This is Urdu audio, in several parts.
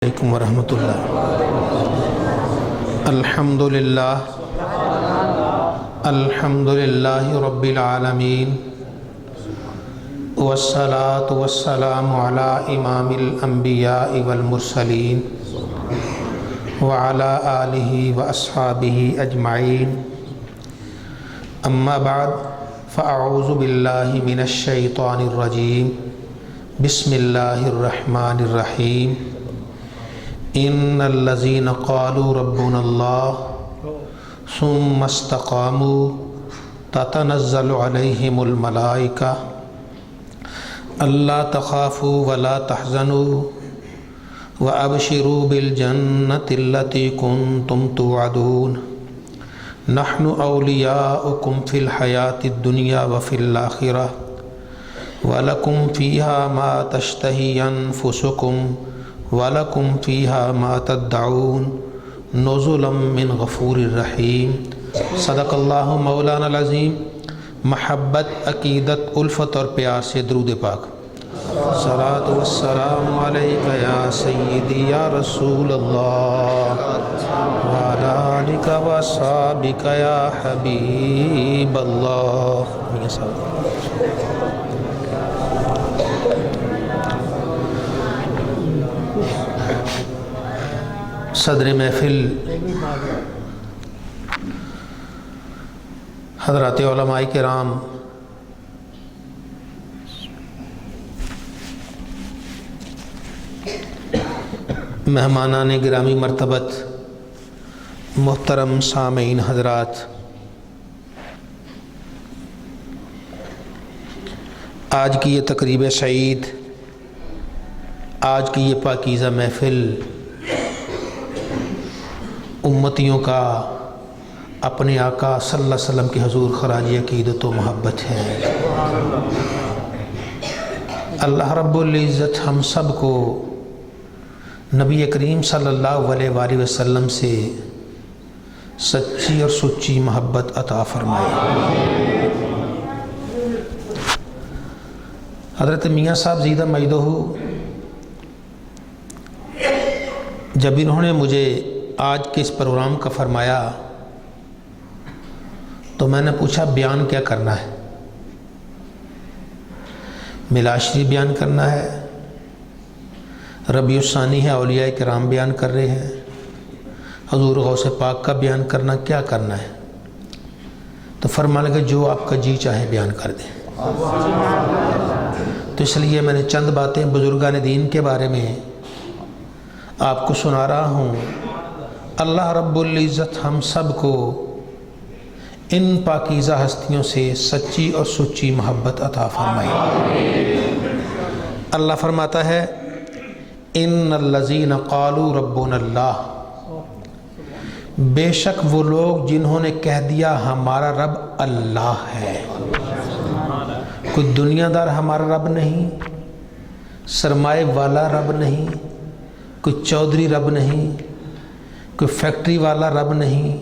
علیکم ورحمۃ اللہ۔ الحمدللہ رب العالمین، والصلاة والسلام علی امام الانبیاء والمرسلین وعلی آلہ واصحابہ اجمعین، اما بعد فاعوذ باللہ من الشیطان الرجیم، بسم اللہ الرحمن الرحیم۔ ان الذین قالوا ربنا اللہ ثم استقاموا تتنزل علیہم الملائکہ الا تخافوا ولا تحزنوا وابشروا بالجنۃ التی کنتم توعدون نحن اولیاؤکم فی الحیاۃ الدنیا وفی الآخرہ ولکم فیہا ما تشتہی انفسکم وَلَكُمْ فِيهَا مَا تَدَّعُونَ نُزُلًا مِّن غَفُورٍ رَحِيمٍ۔ صدق اللہ مولانا العظیم۔ محبت، عقیدت، الفت اور پیار سے درود پاک۔ صلاۃ والسلام علیک یا سیدی یا رسول اللہ وعلی آلک واصحابک یا حبیب اللہ۔ صدر محفل حضرات علماء کرام، مہمانان گرامی مرتبت، محترم سامعین حضرات، آج کی یہ تقریب سعید، آج کی یہ پاکیزہ محفل امتیوں کا اپنے آقا صلی اللہ علیہ وسلم کے حضور خراج عقیدت و محبت ہے۔ اللہ رب العزت ہم سب کو نبی کریم صلی اللہ علیہ وآلہ وسلم سے سچی اور سچی محبت عطا فرمائے۔ حضرت میاں صاحب زیدہ مجدہ جب انہوں نے مجھے آج کے اس پروگرام کا فرمایا تو میں نے پوچھا بیان کیا کرنا ہے؟ میلاد شریف بیان کرنا ہے، ربیع الثانی ہے، اولیاء کرام بیان کر رہے ہیں، حضور غوث پاک کا بیان کرنا، کیا کرنا ہے؟ تو فرمانے لگے جو آپ کا جی چاہے بیان کر دیں۔ تو اس لیے میں نے چند باتیں بزرگان دین کے بارے میں آپ کو سنا رہا ہوں۔ اللہ رب العزت ہم سب کو ان پاکیزہ ہستیوں سے سچی اور سچی محبت عطا فرمائے۔ اللہ فرماتا ہے ان الذین قالوا ربنا اللہ، بے شک وہ لوگ جنہوں نے کہہ دیا ہمارا رب اللہ ہے۔ کوئی دنیا دار ہمارا رب نہیں، سرمایہ والا رب نہیں، کوئی چودھری رب نہیں، کوئی فیکٹری والا رب نہیں،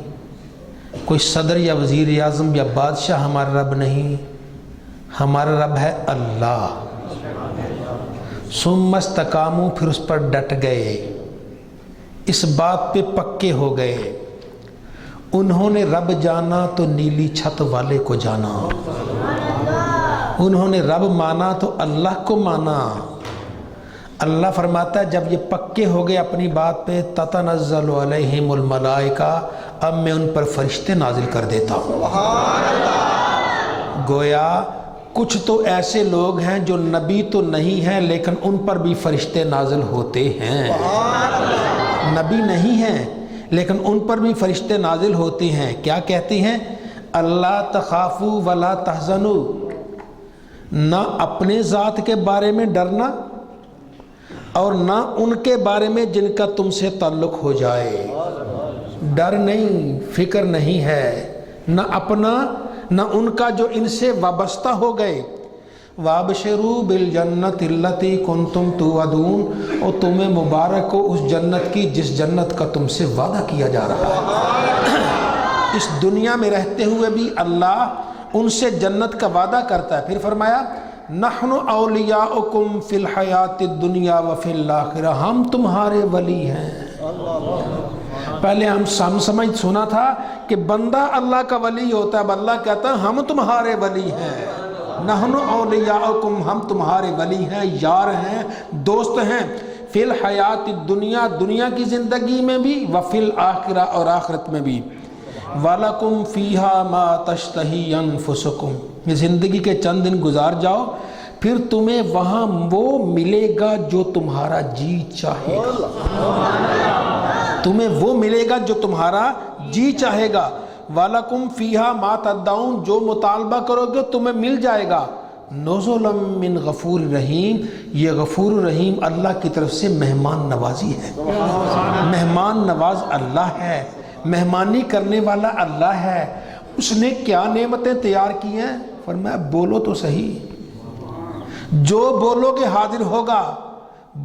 کوئی صدر یا وزیر اعظم یا بادشاہ ہمارا رب نہیں، ہمارا رب ہے اللہ۔ ثم استقاموا، پھر اس پر ڈٹ گئے، اس بات پہ پکے ہو گئے۔ انہوں نے رب جانا تو نیلی چھت والے کو جانا، انہوں نے رب مانا تو اللہ کو مانا۔ اللہ فرماتا ہے جب یہ پکے ہو گئے اپنی بات پہ، تتنزل علیہم الملائکہ، اب میں ان پر فرشتے نازل کر دیتا ہوں۔ گویا کچھ تو ایسے لوگ ہیں جو نبی تو نہیں ہیں لیکن ان پر بھی فرشتے نازل ہوتے ہیں۔ نبی نہیں ہیں لیکن ان پر بھی فرشتے نازل ہوتے ہیں۔ کیا کہتے ہیں؟ اللہ تخافوا ولا تحزنوا، نہ اپنے ذات کے بارے میں ڈرنا اور نہ ان کے بارے میں جن کا تم سے تعلق ہو جائے۔ ڈر نہیں، فکر نہیں ہے، نہ اپنا نہ ان کا جو ان سے وابستہ ہو گئے۔ وَابْشِرُوا بِالْجَنَّةِ الَّتِي كُنْتُمْ تُوعَدُونَ، اور تمہیں مبارک ہو اس جنت کی جس جنت کا تم سے وعدہ کیا جا رہا ہے۔ اس دنیا میں رہتے ہوئے بھی اللہ ان سے جنت کا وعدہ کرتا ہے۔ پھر فرمایا نحن اولیاؤکم فی الحیات الدنیا وفی الآخرہ، ہم تمہارے ولی ہیں۔ پہلے ہم سمجھ سنا تھا کہ بندہ اللہ کا ولی ہوتا ہے، اب اللہ کہتا ہے ہم تمہارے ولی ہیں۔ نحن اولیاؤکم، ہم تمہارے ولی ہیں، یار ہیں، دوست ہیں، فی الحیات الدنیا، دنیا کی زندگی میں بھی، وفی الآخرہ، اور آخرت میں بھی۔ وَلَكُمْ فِيهَا مَا تَشْتَهِي أَنفُسُكُمْ، یہ زندگی کے چند دن گزار جاؤ، پھر تمہیں وہاں وہ ملے گا جو تمہارا جی چاہے گا، تمہیں وہ ملے گا جو تمہارا جی چاہے گا۔ وَلَكُمْ فِيهَا مَا تَدَّعُونَ، جو مطالبہ کرو گے تمہیں مل جائے گا۔ نُزُلًا مِّن غفور رحیم، یہ غفور رحیم اللہ کی طرف سے مہمان نوازی ہے۔ مہمان نواز اللہ ہے، مہمانی کرنے والا اللہ ہے۔ اس نے کیا نعمتیں تیار کی ہیں؟ فرمایا بولو تو صحیح، جو بولو گے حاضر ہوگا،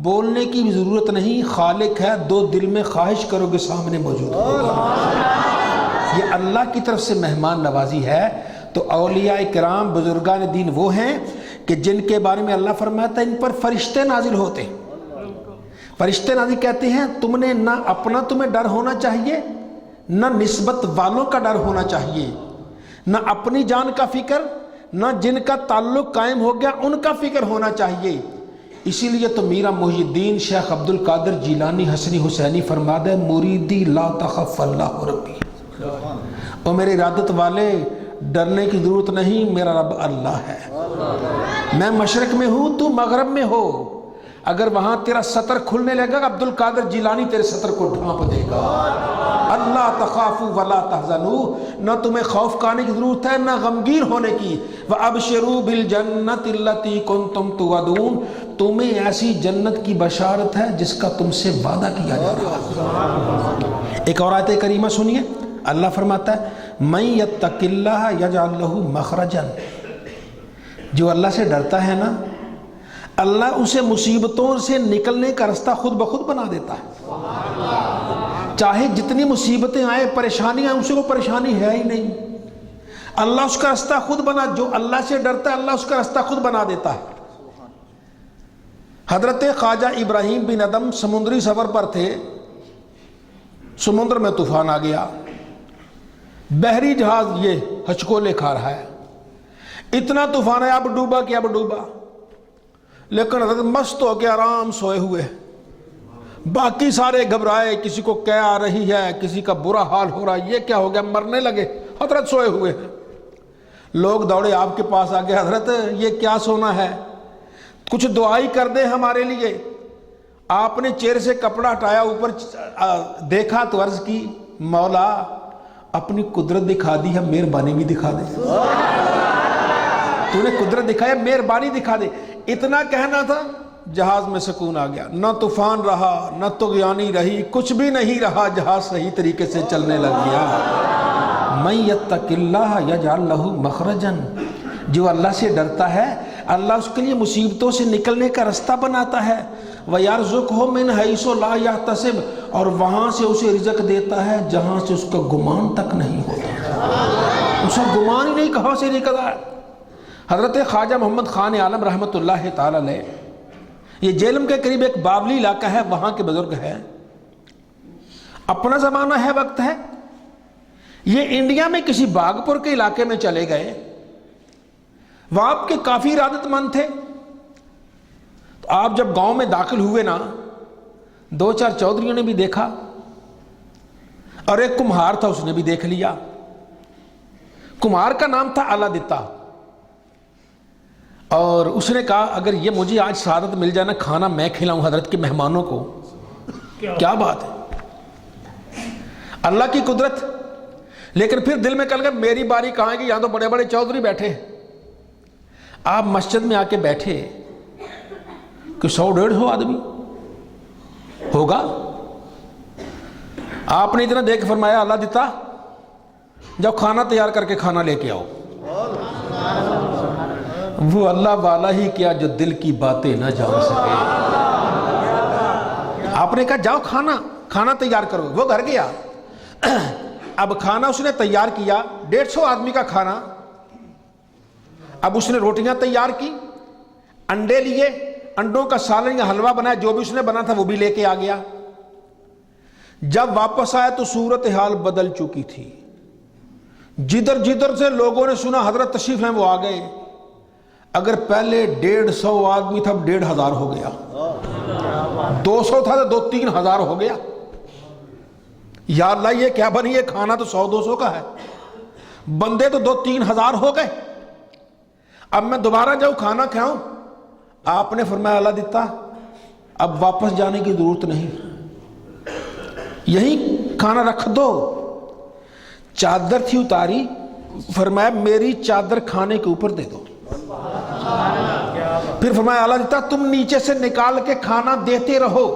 بولنے کی بھی ضرورت نہیں، خالق ہے، دو دل میں خواہش کرو گے سامنے موجود ہوگا۔ یہ اللہ کی طرف سے مہمان نوازی ہے۔ تو اولیاء کرام، بزرگان دین وہ ہیں کہ جن کے بارے میں اللہ فرماتا ہے ان پر فرشتے نازل ہوتے ہیں۔ فرشتے نازل کہتے ہیں تم نے نہ اپنا تمہیں ڈر ہونا چاہیے، نہ نسبت والوں کا ڈر ہونا چاہیے، نہ اپنی جان کا فکر، نہ جن کا تعلق قائم ہو گیا ان کا فکر ہونا چاہیے۔ اسی لیے تو میرا محی الدین شیخ عبد القادر جیلانی حسنی حسینی فرماتا ہے مریدی لا تخف اللہ ربی، اور میرے ارادت والے ڈرنے کی ضرورت نہیں، میرا رب اللہ ہے۔ میں مشرق میں ہوں، تو مغرب میں ہو، اگر وہاں تیرا سطر کھلنے لگے گا عبد القادر جیلانی تیرے سطر کو ڈھانپ دے گا۔ اللہ تخافوا ولا تحزنوا، نہ تمہیں خوف کھانے کی ضرورت ہے نہ غمگین ہونے کی۔ وابشروا بالجنۃ التي كنتم توعدون، تمہیں ایسی جنت کی بشارت ہے جس کا تم سے وعدہ کیا جا رہا ہے۔ ایک اور آیت کریمہ سنیے، اللہ فرماتا ہے من یتق اللہ یجعل لہ مخرجا، جو اللہ سے ڈرتا ہے نا، اللہ اسے مصیبتوں سے نکلنے کا رستہ خود بخود بنا دیتا ہے۔ چاہے جتنی مصیبتیں آئیں، پریشانیاں، اسے کو پریشانی ہے ہی نہیں، اللہ اس کا رستہ خود بنا، جو اللہ سے ڈرتا ہے اللہ اس کا رستہ خود بنا دیتا ہے۔ حضرت خواجہ ابراہیم بن ادم سمندری سفر پر تھے، سمندر میں طوفان آ گیا، بحری جہاز یہ ہچکولے کھا رہا ہے، اتنا طوفان ہے اب ڈوبا کہ اب ڈوبا، لیکن حضرت مست ہو کے آرام سوئے ہوئے، باقی سارے گھبرائے، کسی کو کیا آ رہی ہے، کسی کا برا حال ہو رہا ہے، یہ کیا ہو گیا، مرنے لگے، حضرت سوئے ہوئے ہیں۔ لوگ دوڑے آپ کے پاس آ گئے، حضرت یہ کیا سونا ہے، کچھ دعائی کر دیں ہمارے لیے۔ آپ نے چہرے سے کپڑا ہٹایا، اوپر دیکھا تو عرض کی مولا اپنی قدرت دکھا دی ہے، مہربانی بھی دکھا دے، تو نے قدرت دکھایا، مہربانی دکھا دے۔ اتنا کہنا تھا، جہاز میں سکون آ گیا، نہ طوفان رہا نہ طغیانی رہی، کچھ بھی نہیں رہا، جہاز صحیح طریقے سے چلنے لگ گیا۔ من یتق اللہ یجعل لہ مخرجا، جو اللہ سے ڈرتا ہے اللہ اس کے لیے مصیبتوں سے نکلنے کا رستہ بناتا ہے۔ وَيَرْزُقْهُ مِنْ حَيْثُ لَا يَحْتَسِبُ، اور وہاں سے اسے رزق دیتا ہے جہاں سے اس کا گمان تک نہیں ہوتا، اسے گمان ہی نہیں کہاں سے نکلا ہے۔ حضرت خواجہ محمد خان عالم رحمۃ اللہ تعالی علیہ، یہ جیلم کے قریب ایک باولی علاقہ ہے، وہاں کے بزرگ ہیں، اپنا زمانہ ہے، وقت ہے، یہ انڈیا میں کسی باغپور کے علاقے میں چلے گئے، وہاں آپ کے کافی ارادت مند تھے۔ تو آپ جب گاؤں میں داخل ہوئے نا، دو چار چودھریوں نے بھی دیکھا اور ایک کمہار تھا، اس نے بھی دیکھ لیا۔ کمہار کا نام تھا آلہ دتا، اور اس نے کہا اگر یہ مجھے آج سعادت مل جائے نا، کھانا میں کھلاؤں حضرت کے مہمانوں کو، کیا بات ہے، اللہ کی قدرت۔ لیکن پھر دل میں کہا کہ میری باری کہاں ہے، کہ یہاں تو بڑے بڑے چودھری بیٹھے۔ آپ مسجد میں آ کے بیٹھے کہ 100-150 آدمی ہوگا، آپ نے اتنا دیکھ فرمایا اللہ دیتا جب کھانا تیار کر کے کھانا لے کے آؤ۔ وہ اللہ والا ہی کیا جو دل کی باتیں نہ جان سکے، آپ نے کہا جاؤ کھانا تیار کرو، وہ گھر گیا۔ اب کھانا اس نے تیار کیا، 150 آدمی کا کھانا۔ اب اس نے روٹیاں تیار کی، انڈے لیے, انڈوں کا سالن یا حلوہ بنایا, جو بھی اس نے بنا تھا وہ بھی لے کے آ گیا. جب واپس آیا تو صورتحال بدل چکی تھی. جدھر جدھر سے لوگوں نے سنا حضرت تشریف لائے وہ آ گئے. اگر پہلے 150 آدمی تھا اب 1500 ہو گیا, 200 تھا تو 2-3 ہزار ہو گیا. یا اللہ یہ کیا بنی, یہ کھانا تو 100-200 کا ہے, بندے تو 2-3 ہزار ہو گئے. اب میں دوبارہ جاؤں کھانا کھاؤں؟ آپ نے فرمایا اللہ دیتا, اب واپس جانے کی ضرورت نہیں, یہی کھانا رکھ دو. چادر تھی اتاری, فرمایا میری چادر کھانے کے اوپر دے دو. پھر فرمایا اللہ دیتا تم نیچے سے نکال کے کھانا دیتے رہو.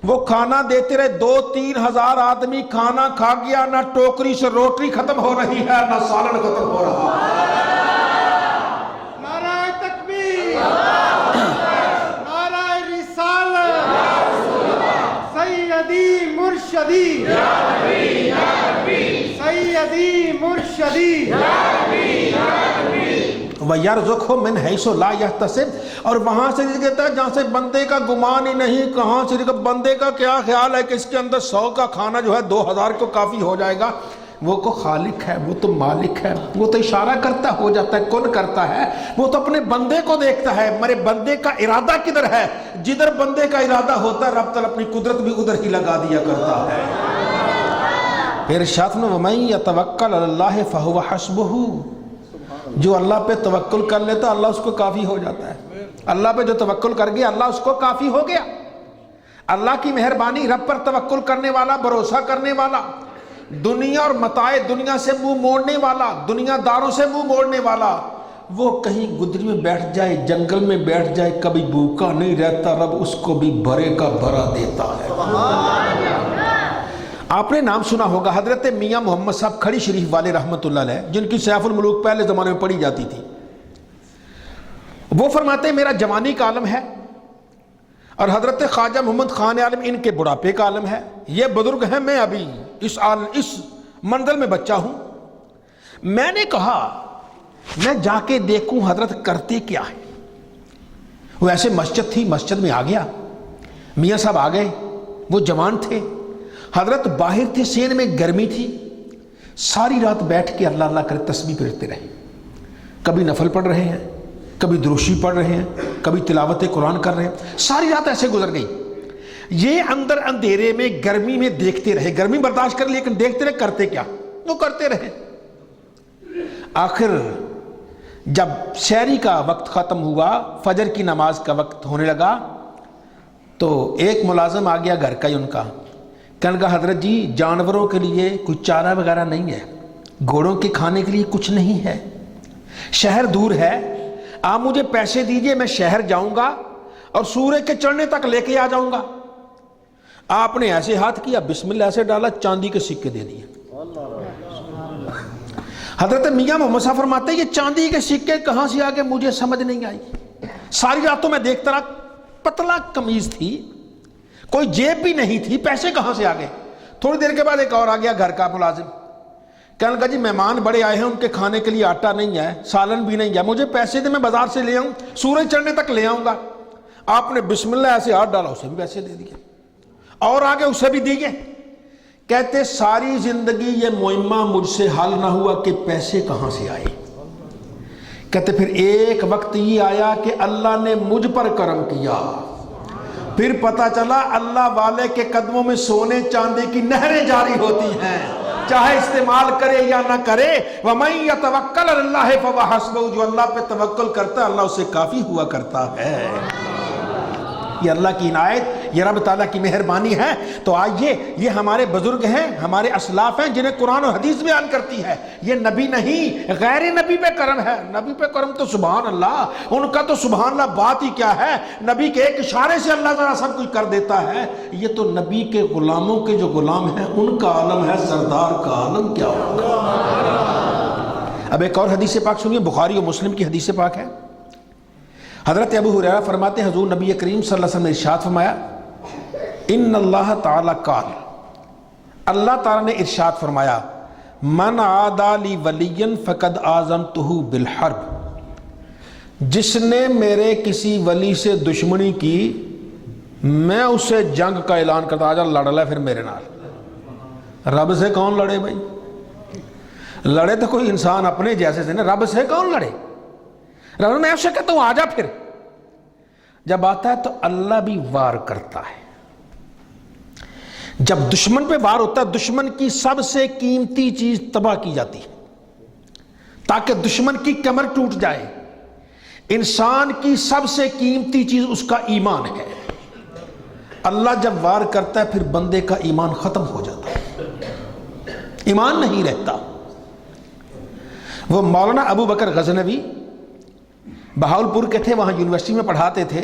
وہ کھانا دیتے رہے, 2-3 ہزار آدمی کھانا کھا گیا. نہ ٹوکری سے روٹی ختم ہو رہی ہے نہ سالن ختم ہو رہا ہے. نعرہ تکبیر, نعرہ رسالت, سیدی مرشدی, سیدی مرشدی, وَيَرْزُقْهُ مِنْ حَيْثُ لَا يَحْتَسِبُ, اور وہاں سے رزق دیتا ہے جہاں سے بندے کا گمان ہی نہیں. کہاں سے رزق؟ بندے کا کیا خیال ہے کہ اس کے اندر 100 کا کھانا جو ہے 2000 کو کافی ہو جائے گا. وہ کو خالق ہے, وہ تو مالک ہے, وہ تو اشارہ کرتا ہو جاتا ہے, کن کرتا ہے. وہ تو اپنے بندے کو دیکھتا ہے, میرے بندے کا ارادہ کدھر ہے. جدھر بندے کا ارادہ ہوتا ہے رب تعالیٰ اپنی قدرت بھی ادھر ہی لگا دیا کرتا ہے. پھر ارشاد میں وَمَن يَتَوَكَّلْ عَلَى اللَّهِ فَهُوَ حَسْبُهُ, جو اللہ پہ توکل کر لیتا اللہ اس کو کافی ہو جاتا ہے. اللہ پہ جو توکل کر گیا اللہ اس کو کافی ہو گیا. اللہ کی مہربانی, رب پر توکل کرنے والا, بھروسہ کرنے والا, دنیا اور متاع دنیا سے منہ موڑنے والا, دنیا داروں سے منہ موڑنے والا, وہ کہیں گدری میں بیٹھ جائے, جنگل میں بیٹھ جائے, کبھی بھوکا نہیں رہتا, رب اس کو بھی بھرے کا بھرا دیتا ہے. آپ نے نام سنا ہوگا حضرت میاں محمد صاحب کھڑی شریف والے رحمت اللہ علیہ, جن کی سیف الملوک پہلے زمانے میں پڑھی جاتی تھی. وہ فرماتے ہیں میرا جوانی کا عالم ہے, اور حضرت خواجہ محمد خان عالم ان کے بڑھاپے کا عالم ہے. یہ بزرگ ہیں, میں ابھی اس منزل میں بچہ ہوں. میں نے کہا میں جا کے دیکھوں حضرت کرتے کیا ہے. وہ ایسے مسجد تھی, مسجد میں آ گیا. میاں صاحب آ گئے, وہ جوان تھے. حضرت باہر تھے, سین میں گرمی تھی. ساری رات بیٹھ کے اللہ اللہ کرے تسبیح پڑھتے رہے. کبھی نفل پڑھ رہے ہیں, کبھی دروشی پڑھ رہے ہیں, کبھی تلاوت قرآن کر رہے ہیں. ساری رات ایسے گزر گئی. یہ اندر اندھیرے میں گرمی میں دیکھتے رہے, گرمی برداشت کر, لیکن دیکھتے رہے کرتے کیا. وہ کرتے رہے. آخر جب سحری کا وقت ختم ہوا, فجر کی نماز کا وقت ہونے لگا, تو ایک ملازم آ گیا گھر کا ہی ان کا. کہنے لگا حضرت جی جانوروں کے لیے کوئی چارہ وغیرہ نہیں ہے, گھوڑوں کے کھانے کے لیے کچھ نہیں ہے, شہر دور ہے, آپ مجھے پیسے دیجئے, میں شہر جاؤں گا اور سورج کے چڑھنے تک لے کے آ جاؤں گا. آپ نے ایسے ہاتھ کیا, بسم اللہ ایسے ڈالا, چاندی کے سکے دے دیے. حضرت میاں محمد صاحب فرماتے ہیں یہ چاندی کے سکے کہاں سے آگے مجھے سمجھ نہیں آئی. ساری راتوں میں دیکھتا رہا, پتلا قمیض تھی, کوئی جیب بھی نہیں تھی, پیسے کہاں سے آگے. تھوڑی دیر کے بعد ایک اور آ گیا گھر کا ملازم. کہنے لگا جی مہمان بڑے آئے ہیں, ان کے کھانے کے لیے آٹا نہیں ہے, سالن بھی نہیں ہے, مجھے پیسے دے, میں بازار سے لے آؤں, سورج چڑھنے تک لے آؤں گا. آپ نے بسم اللہ ایسے ہاتھ ڈالا, اسے بھی پیسے دے دیے, اور آگے اسے بھی دیے. کہتے ساری زندگی یہ معمہ مجھ سے حل نہ ہوا کہ پیسے کہاں سے آئے. کہتے پھر ایک وقت یہ آیا کہ اللہ نے مجھ پر کرم کیا, پھر پتا چلا اللہ والے کے قدموں میں سونے چاندی کی نہریں جاری ہوتی ہیں, چاہے استعمال کرے یا نہ کرے. وَمَن يَتَوَكَّلْ عَلَى اللَّهِ فَهُوَ حَسْبُهُ, جو اللہ پہ توکل کرتا ہے اللہ اسے کافی ہوا کرتا ہے. یہ اللہ کی عنایت, یہ رب تعالیٰ کی مہربانی ہے. تو آئیے, یہ ہمارے بزرگ ہیں, ہمارے اسلاف ہیں, جنہیں قرآن و حدیث بیان کرتی ہے. یہ نبی نہیں, غیر نبی پہ کرم ہے. نبی پہ کرم تو سبحان اللہ, ان کا تو سبحان اللہ بات ہی کیا ہے. نبی کے ایک اشارے سے اللہ تعالیٰ سب کچھ کر دیتا ہے. یہ تو نبی کے غلاموں کے جو غلام ہیں ان کا عالم ہے, سردار کا عالم کیا ہوگا. اب ایک اور حدیث پاک سنیے, بخاری و مسلم کی حدیث پاک ہے. حضرت ابو ہریرہ فرماتے ہیں حضور نبی کریم صلی اللہ علیہ وسلم نے ارشاد فرمایا, ان اللہ تعالی قال, اللہ تعالیٰ نے ارشاد فرمایا, من عادى لی ولیا فقد آذنتہ بالحرب, جس نے میرے کسی ولی سے دشمنی کی میں اسے جنگ کا اعلان کرتا آجا لڑ لے پھر میرے نال۔ رب سے کون لڑے بھائی؟ لڑے تو کوئی انسان اپنے جیسے سے نا، رب سے کون لڑے؟ رب میں اسے کہتا ہوں آجا پھر۔ جب آتا ہے تو اللہ بھی وار کرتا ہے۔ جب دشمن پہ وار ہوتا ہے دشمن کی سب سے قیمتی چیز تباہ کی جاتی ہے تاکہ دشمن کی کمر ٹوٹ جائے۔ انسان کی سب سے قیمتی چیز اس کا ایمان ہے۔ اللہ جب وار کرتا ہے پھر بندے کا ایمان ختم ہو جاتا ہے، ایمان نہیں رہتا۔ وہ مولانا ابو بکر غزنوی بہاولپور کے تھے، وہاں یونیورسٹی میں پڑھاتے تھے۔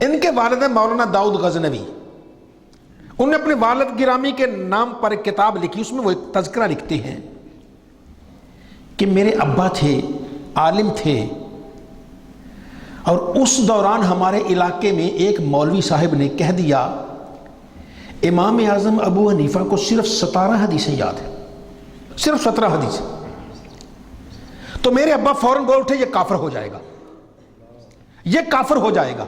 ان کے والد ہیں مولانا داؤد غزنوی۔ انہوں نے اپنے والد گرامی کے نام پر ایک کتاب لکھی، اس میں وہ ایک تذکرہ لکھتے ہیں کہ میرے ابا تھے، عالم تھے، اور اس دوران ہمارے علاقے میں ایک مولوی صاحب نے کہہ دیا امام اعظم ابو حنیفہ کو صرف 17 حدیثیں یاد ہیں، صرف 17 حدیثیں۔ تو میرے ابا فوراً بول اٹھے یہ کافر ہو جائے گا، یہ کافر ہو جائے گا۔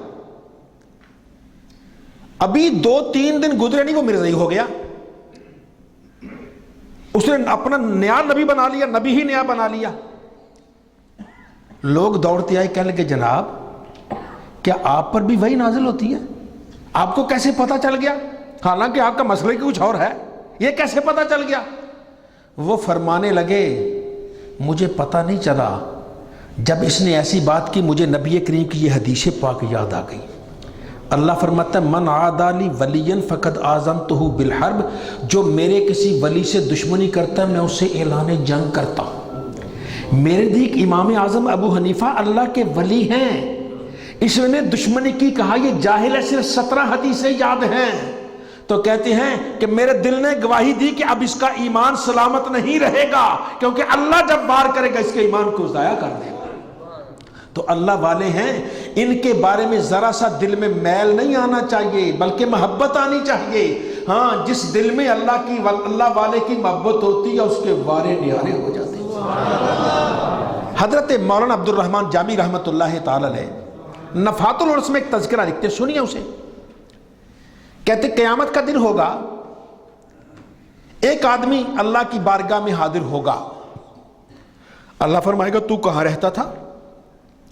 ابھی 2-3 دن گزرے نہیں وہ مرزائی ہو گیا، اس نے اپنا نیا نبی بنا لیا، نبی ہی نیا بنا لیا۔ لوگ دوڑتے آئے کہنے لگے جناب کیا آپ پر بھی وحی نازل ہوتی ہے؟ آپ کو کیسے پتہ چل گیا؟ حالانکہ آپ کا مسئلہ کچھ اور ہے، یہ کیسے پتہ چل گیا؟ وہ فرمانے لگے مجھے پتہ نہیں چلا، جب اس نے ایسی بات کی مجھے نبی کریم کی یہ حدیث پاک یاد آ گئی۔ اللہ فرماتا ہے من عادی لی ولیا فقد آذنتہ بالحرب، جو میرے کسی ولی سے دشمنی کرتا ہے میں اسے اعلان جنگ کرتا ہوں۔ میرے دیکھ امام اعظم ابو حنیفہ اللہ کے ولی ہیں، اس نے دشمنی کی، کہا یہ جاہل ہے، صرف 17 حدیثیں یاد ہیں۔ تو کہتے ہیں کہ میرے دل نے گواہی دی کہ اب اس کا ایمان سلامت نہیں رہے گا، کیونکہ اللہ جب وار کرے گا اس کے ایمان کو ضائع کر دے گا۔ تو اللہ والے ہیں، ان کے بارے میں ذرا سا دل میں میل نہیں آنا چاہیے بلکہ محبت آنی چاہیے۔ ہاں، جس دل میں اللہ والے کی محبت ہوتی ہے اس کے وارے نیارے ہو جاتے ہیں۔ حضرت مولانا عبد الرحمن جامی رحمۃ اللہ تعالی علیہ نفحات العرس میں ایک تذکرہ لکھتے، سنیے اسے۔ کہتے قیامت کا دن ہوگا، ایک آدمی اللہ کی بارگاہ میں حاضر ہوگا، اللہ فرمائے گا تو کہاں رہتا تھا؟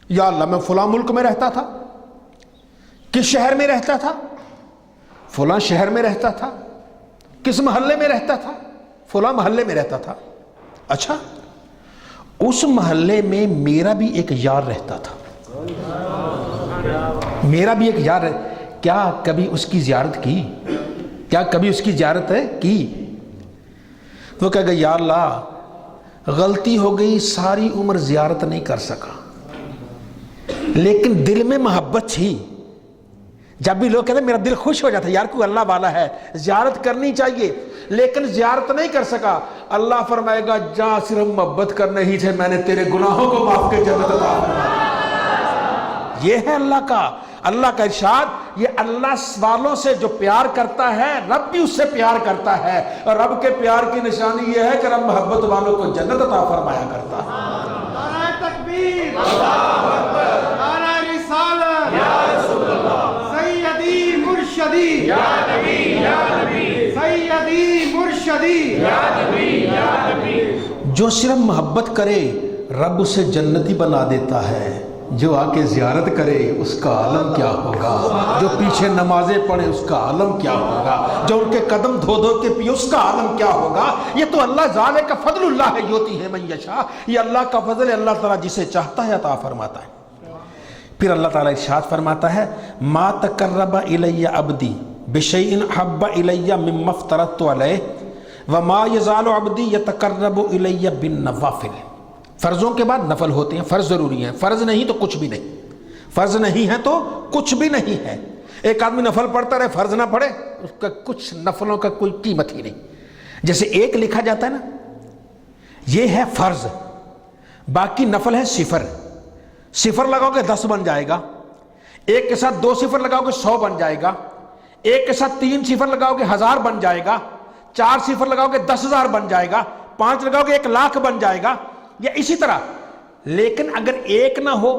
یا اللہ میں فلاں ملک میں رہتا تھا۔ کس شہر میں رہتا تھا؟ فلاں شہر میں رہتا تھا۔ کس محلے میں رہتا تھا؟ فلاں محلے میں رہتا تھا۔ اچھا، اس محلے میں میرا بھی ایک یار رہتا تھا، میرا بھی ایک یار ہے، کیا کبھی اس کی زیارت کی؟ کیا کبھی اس کی زیارت ہے کی؟ وہ کہے گا یا اللہ غلطی ہو گئی، ساری عمر زیارت نہیں کر سکا، لیکن دل میں محبت تھی۔ جب بھی لوگ کہتے ہیں میرا دل خوش ہو جاتا ہے، یار کوئی اللہ والا ہے، زیارت کرنی چاہیے، لیکن زیارت نہیں کر سکا۔ اللہ فرمائے گا جا، صرف محبت کرنے ہی تھے، میں نے تیرے گناہوں کو معاف کے جنت عطا فرمائی۔ یہ ہے اللہ کا ارشاد، یہ اللہ والوں سے جو پیار کرتا ہے رب بھی اس سے پیار کرتا ہے، اور رب کے پیار کی نشانی یہ ہے کہ رب محبت والوں کو جنت عطا فرمایا کرتا ہے۔ نعرہ تکبیر، نعرہ رسالت، سیدی مرشدی، سیدی مرشدی۔ جو صرف محبت کرے رب اسے جنتی بنا دیتا ہے، جو آ کے زیارت کرے اس کا عالم کیا ہوگا، جو پیچھے نمازیں پڑھے اس کا عالم کیا ہوگا، جو ان کے قدم دھو دھو کے پیے اس کا عالم کیا ہوگا۔ یہ تو اللہ ذالک کا فضل اللہ ہے، یوتی ہے من یشاء، یہ اللہ کا فضل ہے، اللہ تعالیٰ جسے چاہتا ہے عطا فرماتا ہے۔ پھر اللہ تعالیٰ ارشاد فرماتا ہے ما تقرب الی عبدی بشیء احب الی مما افترضت علیہ وما یزال عبدی یتقرب الی بالنوافل۔ فرضوں کے بعد نفل ہوتے ہیں، فرض ضروری ہیں، فرض نہیں تو کچھ بھی نہیں، فرض نہیں ہے تو کچھ بھی نہیں ہے۔ ایک آدمی نفل پڑھتا رہے فرض نہ پڑھے، اس کا کچھ نفلوں کا کوئی قیمت ہی نہیں۔ جیسے ایک لکھا جاتا ہے نا، یہ ہے فرض، باقی نفل ہے صفر۔ صفر لگاؤ گے 10 بن جائے گا، ایک کے ساتھ 2 صفر لگاؤ گے 100 بن جائے گا، ایک کے ساتھ 3 صفر لگاؤ گے 1000 بن جائے گا، 4 صفر لگاؤ گے 10,000 بن جائے گا، 5 لگاؤ گے 1,00,000 بن جائے گا، یا اسی طرح۔ لیکن اگر ایک نہ ہو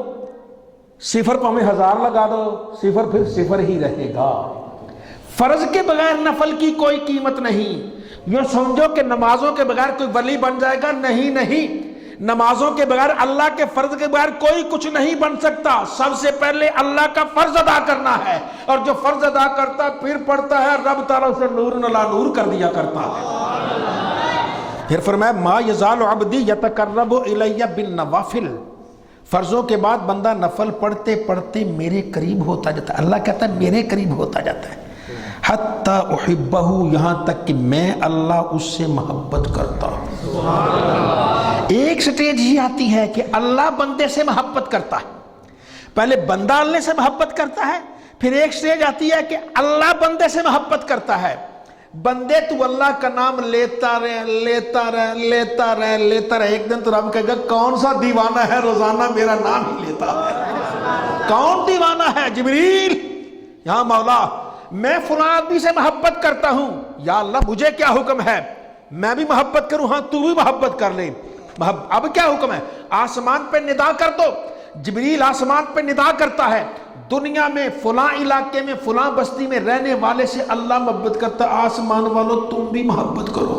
صفر پہ ہمیں 1000 لگا دو، صفر پھر صفر ہی رہے گا۔ فرض کے بغیر نفل کی کوئی قیمت نہیں۔ یہ سمجھو کہ نمازوں کے بغیر کوئی ولی بن جائے گا، نہیں، نمازوں کے بغیر، اللہ کے فرض کے بغیر کوئی کچھ نہیں بن سکتا۔ سب سے پہلے اللہ کا فرض ادا کرنا ہے، اور جو فرض ادا کرتا پھر پڑھتا ہے، رب تعالیٰ اسے نور علی نور کر دیا کرتا ہے۔ پھر فرمایا ما یزال عبدی یتقرب الی بالنوافل، فرضوں کے بعد بندہ نفل پڑھتے پڑھتے میرے قریب ہوتا جاتا ہے۔ اللہ کہتا ہے میرے قریب ہوتا جاتا ہے، حتی احبہ، یہاں تک کہ میں اللہ اس سے محبت کرتا ہوں۔ ایک سٹیج ہی آتی ہے کہ اللہ بندے سے محبت کرتا ہے، پہلے بندہ اللہ سے محبت کرتا ہے، پھر ایک سٹیج آتی ہے کہ اللہ بندے سے محبت کرتا ہے۔ بندے تو اللہ کا نام لیتا رہے، ایک دن تو رب کہے گا کون سا دیوانہ ہے روزانہ میرا نام ہی لیتا ہے؟ کون دیوانہ ہے؟ جبریل، یہاں مولا میں فلاں آدمی سے محبت کرتا ہوں، یا اللہ مجھے کیا حکم ہے میں بھی محبت کروں؟ ہاں تو بھی محبت کر لے۔ اب کیا حکم ہے؟ آسمان پہ ندا کر دو۔ جبریل آسمان پہ ندا کرتا ہے، دنیا میں فلاں علاقے میں فلاں بستی میں رہنے والے سے اللہ محبت کرتا ہے، آسمان والوں تم بھی محبت کرو۔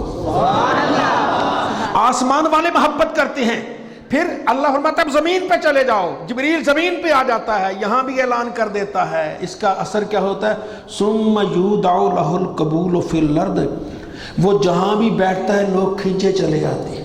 آسمان والے محبت کرتے ہیں۔ پھر اللہ فرماتا ہے زمین پہ چلے جاؤ، جبریل زمین پہ آ جاتا ہے، یہاں بھی اعلان کر دیتا ہے۔ اس کا اثر کیا ہوتا ہے؟ ثم یودع لہ القبول فی الارض، وہ جہاں بھی بیٹھتا ہے لوگ کھینچے چلے آتے ہیں،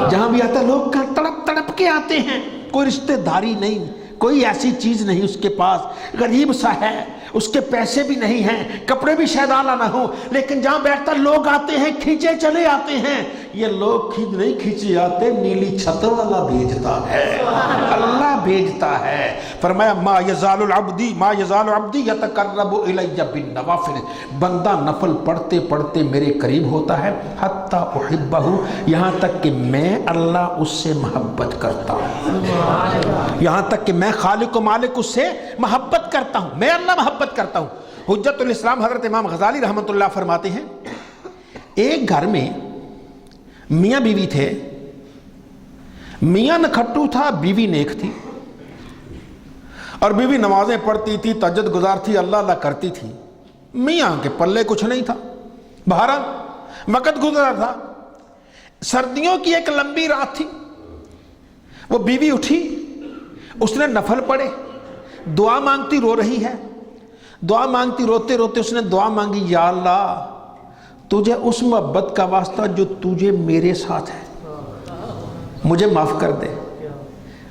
جہاں بھی آتا ہے لوگ تڑپ تڑپ کے آتے ہیں، کوئی رشتہ داری نہیں، کوئی ایسی چیز نہیں اس کے پاس، غریب سا ہے، اس کے پیسے بھی نہیں ہیں، کپڑے بھی شاید اعلیٰ نہ ہوں، لیکن جہاں بیٹھتا لوگ آتے ہیں، کھینچے چلے آتے ہیں۔ یہ لوگ نہیں کھینچے آتے، نیلی چھت والا بھیجتا ہے، اللہ بھیجتا ہے۔ فرمایا ما یزال العبدی یتقرب الی بالنوافل، بندہ نفل پڑھتے پڑھتے میرے قریب ہوتا ہے، حتی احبہ، یہاں تک کہ میں اللہ اس سے محبت کرتا ہوں، یہاں تک کہ میں خالق و مالک اس سے محبت کرتا ہوں، میں اللہ محبت کرتا ہوں۔ حجت الاسلام حضرت امام غزالی رحمۃ اللہ فرماتے ہیں ایک گھر میں میاں بیوی تھے، میاں نکھٹو تھا، بیوی نیک تھی، اور بیوی نمازیں پڑھتی تھی، تہجد گزار تھی، اللہ اللہ کرتی تھی، میاں کے پلے کچھ نہیں تھا۔ بہرحال وقت گزرا تھا، سردیوں کی ایک لمبی رات تھی، وہ بیوی اٹھی، اس نے نفل پڑھے، دعا مانگتی رو رہی ہے، دعا مانگتی روتے روتے اس نے دعا مانگی، یا اللہ تجھے اس محبت کا واسطہ جو تجھے میرے ساتھ ہے مجھے معاف کر دے،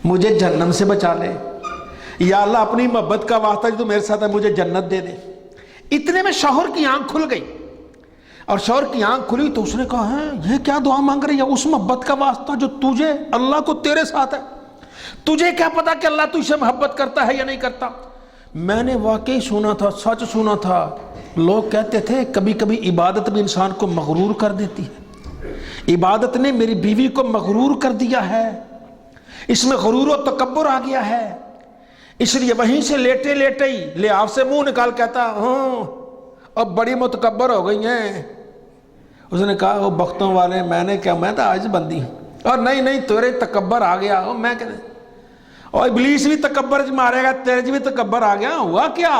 مجھے جہنم سے بچا لے، یا اللہ اپنی محبت کا واسطہ جو تو میرے ساتھ ہے مجھے جنت دے دے۔ اتنے میں شوہر کی آنکھ کھل گئی، اور شوہر کی آنکھ کھلی تو اس نے کہا ہے یہ کیا دعا مانگ رہی ہے؟ اس محبت کا واسطہ جو تجھے اللہ کو تیرے ساتھ ہے، تجھے کیا پتا کہ اللہ تجھ سے محبت کرتا ہے یا نہیں کرتا؟ میں نے واقعی سنا تھا، سچ سنا تھا، لوگ کہتے تھے کبھی کبھی عبادت بھی انسان کو مغرور کر دیتی ہے، عبادت نے میری بیوی کو مغرور کر دیا ہے، اس میں غرور و تکبر آ گیا ہے، اس لیے وہیں سے لیٹے لیٹے ہی لحاف سے منہ نکال کہتا ہوں اب بڑی متکبر ہو گئی ہیں۔ اس نے کہا وہ بختوں والے، میں نے کیا، میں تو عاجز بندی ہوں، اور نہیں تیرے تکبر آ گیا، میں کہتے اور ابلیس بھی تکبر مارے گا، تیرے بھی تکبر آ گیا، ہوا کیا؟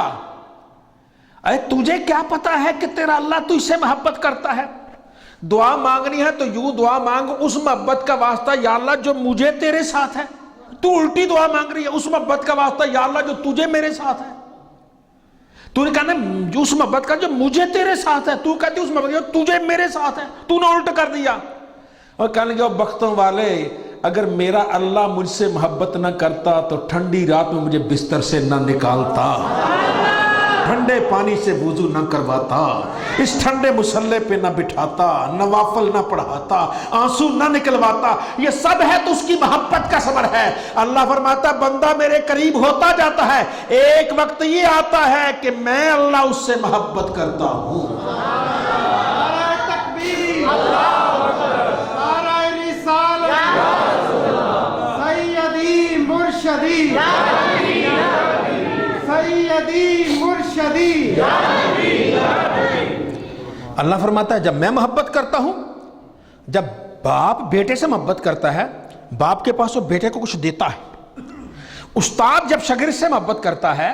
اے تجھے کیا پتا ہے کہ تیرا اللہ تجھ سے محبت کرتا ہے؟ دعا مانگنی ہے تو یوں دعا مانگ اس محبت کا واسطہ، یا اللہ جو مجھے تیرے ساتھ ہے۔ تو الٹی دعا مانگ رہی ہے، اس محبت کا واسطہ، یا اللہ جو تجھے میرے ساتھ ہے۔ تو نے کہا نا اس محبت کا جو مجھے تیرے ساتھ ہے، تو کہتی اس محبت کا جو تجھے میرے ساتھ ہے، تو نے الٹ کر دیا۔ اور کہنے لگے بختوں والے، اگر میرا اللہ مجھ سے محبت نہ کرتا تو ٹھنڈی رات میں مجھے بستر سے نہ نکالتا، ٹھنڈے پانی سے وضو نہ کرواتا، اس ٹھنڈے مسلح پہ نہ بٹھاتا، نوافل نہ پڑھاتا، آنسو نہ نکلواتا۔ یہ سب ہے تو اس کی محبت کا ثمر ہے۔ اللہ فرماتا ہے بندہ میرے قریب ہوتا جاتا ہے، ایک وقت یہ آتا ہے کہ میں اللہ اس سے محبت کرتا ہوں۔ نعرہ تکبیر، نعرہ رسالت، سیدی مرشدی، سیدی مرشدی۔ اللہ فرماتا ہے جب میں محبت کرتا ہوں، جب باپ بیٹے سے محبت کرتا ہے، باپ کے پاس وہ بیٹے کو کچھ دیتا ہے، استاد جب شاگرد سے محبت کرتا ہے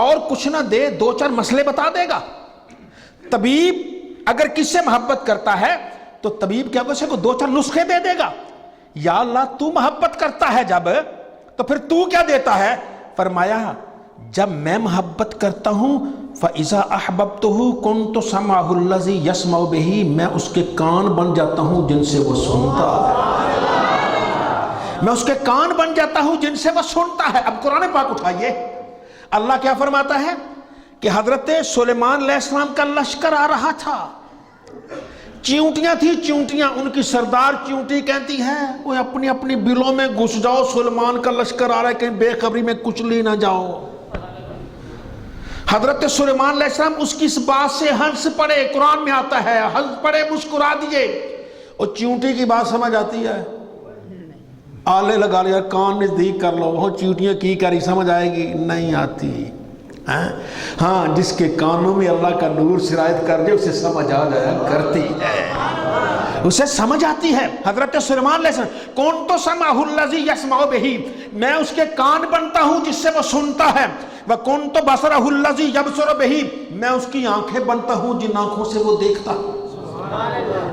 اور کچھ نہ دے، دو چار مسئلے بتا دے گا۔ طبیب اگر کس سے محبت کرتا ہے تو طبیب کیا اسے کو دو چار نسخے دے دے گا۔ یا اللہ تو محبت کرتا ہے جب، تو پھر تو کیا دیتا ہے؟ فرمایا جب میں محبت کرتا ہوں فَإِذَا أَحْبَبْتُهُ كُنْتُ سَمْعَهُ الَّذِي يَسْمَعُ بِهِ، میں اس کے کان بن جاتا ہوں جن سے وہ سنتا ہے، میں اس کے کان بن جاتا ہوں جن سے وہ سنتا ہے۔ اب قرآن پاک اٹھائیے، اللہ کیا فرماتا ہے کہ حضرت سلیمان علیہ السلام کا لشکر آ رہا تھا، چیونٹیاں تھی، چیونٹیاں، ان کی سردار چیونٹی کہتی ہے وہ اپنی اپنی بلوں میں گھس جاؤ، سلیمان کا لشکر آ رہا ہے، کہیں بے خبری میں کچلی نہ جاؤ۔ حضرت سلیمان علیہ السلام اس کی اس بات سے ہنس پڑے، قرآن میں آتا ہے ہنس پڑے، مسکرا دیے، اور چیونٹی کی بات سمجھ آتی ہے؟ آلے لگا لیا، کان نزدیک کر لو، وہ چیونٹیاں کی کری سمجھ آئے گی؟ نہیں آتی۔ ہاں جس کے کانوں میں اللہ کا نور سرایت کر دے اسے سمجھ آ جایا کرتی ہے، اسے سمجھ آتی ہے۔ حضرت سلیمان علیہ السلام کون تو سمعہ الذی یسمع بہ، میں اس کے کان بنتا ہوں جس سے وہ سنتا ہے، وَكُنْتُ بَصَرَهُ الَّذِي يَبْصُرُ بِهِ، میں اس کی آنکھیں بنتا ہوں جن آنکھوں سے وہ دیکھتا ہے،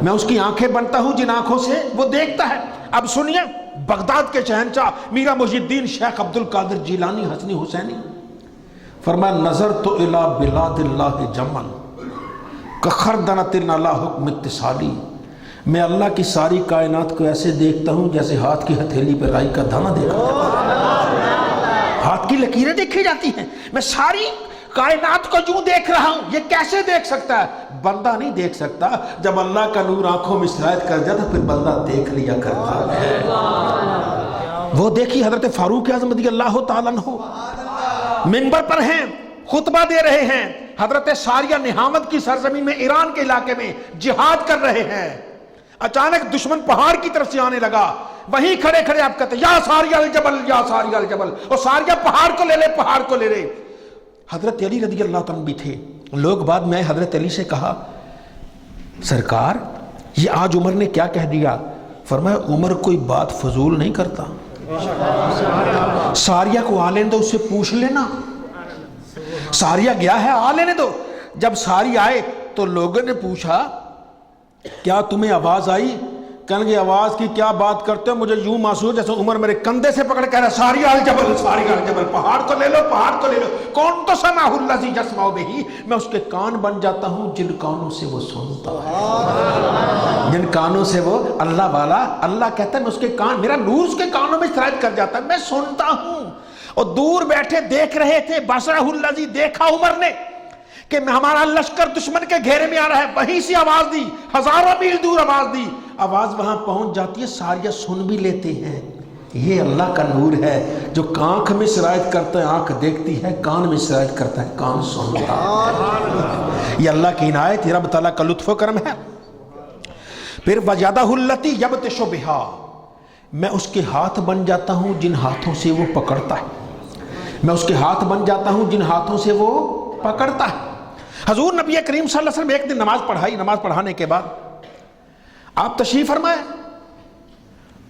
میں اس کی آنکھیں بنتا ہوں جن آنکھوں سے وہ دیکھتا ہے۔ اب سنیے، بغداد کے شہنشاہ میرا محی الدین شیخ عبد القادر جیلانی حسنی حسینی فرمایا نظرت الی بلاد اللہ جمل کخردنۃ علی حکم اتصالی، میں اللہ کی ساری کائنات کو ایسے دیکھتا ہوں جیسے ہاتھ کی ہتھیلی پہ رائی کا دانہ دیکھا جاتا ہے، ہاتھ کی لکیریں دیکھی جاتی ہیں، میں ساری کائنات کو جو دیکھ رہا ہوں۔ یہ کیسے دیکھ سکتا ہے؟ بندہ نہیں دیکھ سکتا، جب اللہ کا نور آنکھوں میں سرایت کر جاتا پھر بندہ دیکھ لیا کرتا ہے۔ وہ دیکھی حضرت فاروق اعظم رضی اللہ تعالیٰ عنہ منبر پر ہیں، خطبہ دے رہے ہیں، حضرت ساریہ نہامت کی سرزمین میں، ایران کے علاقے میں جہاد کر رہے ہیں، اچانک دشمن پہاڑ کی طرف سے آنے لگا، وہیں کھڑے کھڑے آپ کہتے ہیں یا ساریہ الجبل یا ساریہ الجبل، اور ساریہ پہاڑ کو لے لے، پہاڑ کو لے لے۔ حضرت علی رضی اللہ عنہ بھی تھے، لوگ بعد میں حضرت علی سے کہا سرکار یہ آج عمر نے کیا کہہ دیا؟ فرمایا عمر کوئی بات فضول نہیں کرتا، ساریہ کو آ لینے دو، اس سے پوچھ لینا، ساریہ گیا ہے آ لینے دو۔ جب ساری آئے تو لوگوں نے پوچھا کیا تمہیں آواز آئی؟ کہنے لگے آواز کی کیا بات کرتے ہو، مجھے یوں محسوس جیسے عمر میرے کندھے سے پکڑ کہہ رہا ساریہ الجبل ساریہ الجبل، پہاڑ کو لے لو پہاڑ کو لے لو، کون تو سمعہ الذی یسمع بہ، میں اس کے کان بن جاتا ہوں جن کانوں سے وہ سنتا ہے، جن کانوں سے وہ اللہ والا، اللہ کہتا ہے میں اس کے کان، میرا نور اس کے کانوں میں سرایت کر جاتا ہے، میں سنتا ہوں۔ اور دور بیٹھے دیکھ رہے تھے، بصرہ الذی، دیکھا عمر نے کہ ہمارا لشکر دشمن کے گھیرے میں آ رہا ہے، وہیں سے آواز دی، ہزاروں میل دور آواز دی، آواز وہاں پہنچ جاتی ہے، ساریہ سن بھی لیتے ہیں۔ یہ اللہ کا نور ہے جو آنکھ میں سرایت کرتا ہے آنکھ دیکھتی ہے، کان میں سرایت کرتا ہے کان سنتا ہے۔ یہ اللہ کی عنایت، یہ رب تعالیٰ کا لطف و کرم ہے۔ پھر وَيَدَهُ الَّتِي يَبْطِشُ بِهَا، میں اس کے ہاتھ بن جاتا ہوں جن ہاتھوں سے وہ پکڑتا ہے، میں اس کے ہاتھ بن جاتا ہوں جن ہاتھوں سے وہ پکڑتا ہے۔ حضور نبی کریم صلی اللہ علیہ وسلم ایک دن نماز پڑھائی، نماز پڑھانے کے بعد آپ تشریف فرمائے،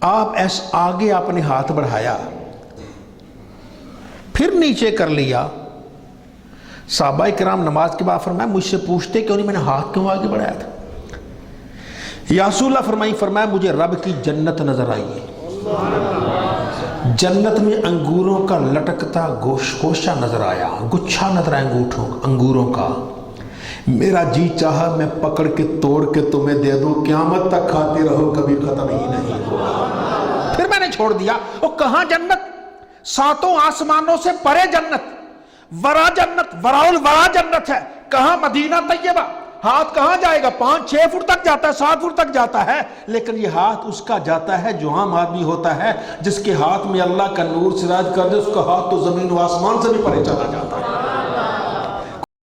آپ ایسے آگے آپ نے ہاتھ بڑھایا، پھر نیچے کر لیا۔ صحابہ کرام نماز کے بعد فرمایا مجھ سے پوچھتے کیوں نہیں میں نے ہاتھ کیوں آگے بڑھایا تھا؟ یا رسول اللہ فرمایا مجھے رب کی جنت نظر آئی ہے، جنت میں انگوروں کا لٹکتا گوشہ نظر آیا، گچھا نظر آیا انگوروں کا، میرا جی چاہا میں پکڑ کے توڑ کے تمہیں دے دوں، قیامت تک کھاتے رہو کبھی ختم ہی نہیں ہوگا۔ پھر میں نے چھوڑ دیا۔ وہ کہاں جنت؟ ساتوں آسمانوں سے پرے جنت، ورا جنت، وراء الورا جنت ہے۔ کہاں؟ مدینہ طیبہ۔ ہاتھ کہاں جائے گا؟ 5-6 فٹ تک جاتا ہے، 7 فٹ تک جاتا ہے، لیکن یہ ہاتھ اس کا جاتا ہے جو عام آدمی ہوتا ہے، جس کے ہاتھ میں اللہ کا نور سرایت کر دے، اس کا ہاتھ تو زمین و آسمان سے بھی پرے چلا جاتا ہے۔